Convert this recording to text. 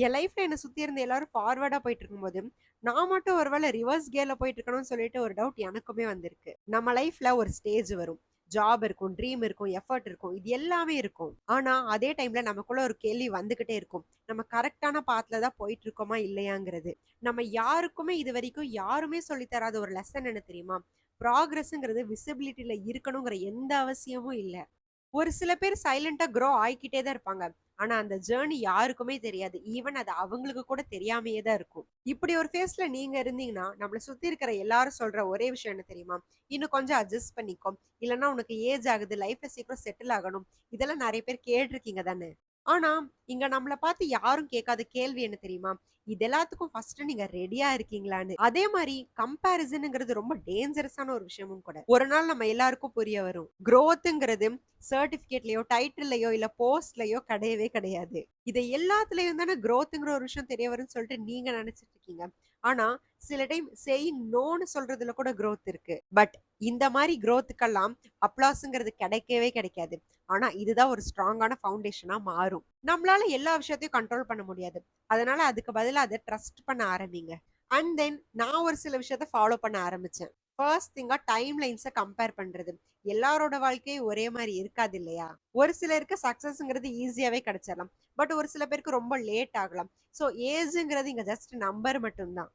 என் லைஃப்ல என்ன சுத்தி இருந்த எல்லாரும் ஃபார்வர்டா போயிட்டு இருக்கும்போது, நான் மட்டும் ஒரு வேள ரிவர்ஸ் கியர்ல போயிட்டு இருக்கணும்னு சொல்லிட்டு ஒரு டவுட் எனக்குமே வந்திருக்கு. நம்ம லைஃப்ல ஒரு ஸ்டேஜ் வரும். ஜாப் இருக்கும், ட்ரீம் இருக்கும், எஃபோர்ட் இருக்கும். இது எல்லாமே இருக்கும். ஆனா, அதே டைம்ல நமக்குள்ள ஒரு கேள்வி வந்துகிட்டே இருக்கும். நம்ம கரெக்ட்டான பாத்ல தான் போயிட்டு இருக்கோமா? இல்லையாங்கிறது. நம்ம யாருக்குமே இதுவரைக்கும் யாருமே சொல்லி தராத ஒரு லெசன் என்ன தெரியுமா? ப்ராக்ரஸ்ங்கிறது விசிபிலிட்டில இருக்கணுங்கிற எந்த அவசியமும் இல்ல. ஒரு சில பேர் சைலன்ட்டா க்ரோ ஆயிக்கிட்டே தான் இருப்பாங்க. ஆனா அந்த ஜர்னி யாருக்குமே தெரியாது. ஈவன் அது அவங்களுக்கு கூட தெரியாமயே தான் இருக்கும். இப்படி ஒரு ஃபேஸ்ல நீங்க இருந்தீங்கன்னா, நம்மள சுத்தி இருக்கிற எல்லாரும் சொல்ற ஒரே விஷயம் என்ன தெரியுமா? "இன்னும் கொஞ்சம் அட்ஜஸ்ட் பண்ணிக்கோ. இல்லன்னா உனக்கு ஏஜ் ஆகுது. லைஃப்ல சீக்கிரம் செட்டில் ஆகணும்." இதெல்லாம் நெறைய பேர் கேட்டுருக்கீங்க தானே? ஆனா, இங்க நம்மள பார்த்து யாரும் கேட்காத கேள்வி என்ன தெரியுமா? இது எல்லாத்துக்கும் ஃபர்ஸ்ட்டு நீங்க ரெடியா இருக்கீங்களான்னு. அதே மாரி கம்பேரிசன்ங்கிறது ரொம்ப டேஞ்சரஸான ஒரு விஷயமும் கூட. ஒரு நாள் நம்ம எல்லாருக்கும் புரிய வரும். குரோத்ங்கிறது சர்டிபிகேட்லயோ, டைட்டில்லயோ, இல்ல போஸ்ட்லயோ கிடையவே கிடையாது. இது எல்லாத்துலயும் தானே குரோத்ங்கிற ஒரு விஷயம் தெரிய வரும்ன்னு சொல்லிட்டு நீங்க நினைச்சிட்டு இருக்கீங்க. ஆனா, சில டைம் சேயிங் நோன்னு சொல்றதுல கூட குரோத் இருக்கு. பட் இந்த மாரி குரோத்துக்கெல்லாம் அப்ளாஸ்ங்கிறது கிடைக்கவே கிடைக்காது. ஆனா, இதுதான் ஒரு ஸ்ட்ராங்கான ஃபவுண்டேஷனா மாறும். நம்மளால எல்லா விஷயத்தையும் கண்ட்ரோல் பண்ண முடியாது. அதனால அதுக்கு பதிலா அத ட்ரஸ்ட் பண்ண ஆரம்பிங்க. அண்ட் தென் நான் ஒரு சில விஷயத்த ஃபாலோ பண்ண ஆரம்பிச்சேன். ஃபர்ஸ்ட் திங்கா டைம் லைன்ஸ கம்பேர் பண்றது. எல்லாரோட வாழ்க்கையும் ஒரே மாரி இருக்காது இல்லையா? ஒரு சிலருக்கு சக்சஸ்ங்கிறது ஈஸியாவே கிடைச்சிடலாம். பட் ஒரு சில பேருக்கு ரொம்ப லேட் ஆகலாம். ஸோ ஏஜ்ங்கிறது இங்க ஜஸ்ட் நம்பர் மட்டும் தான்.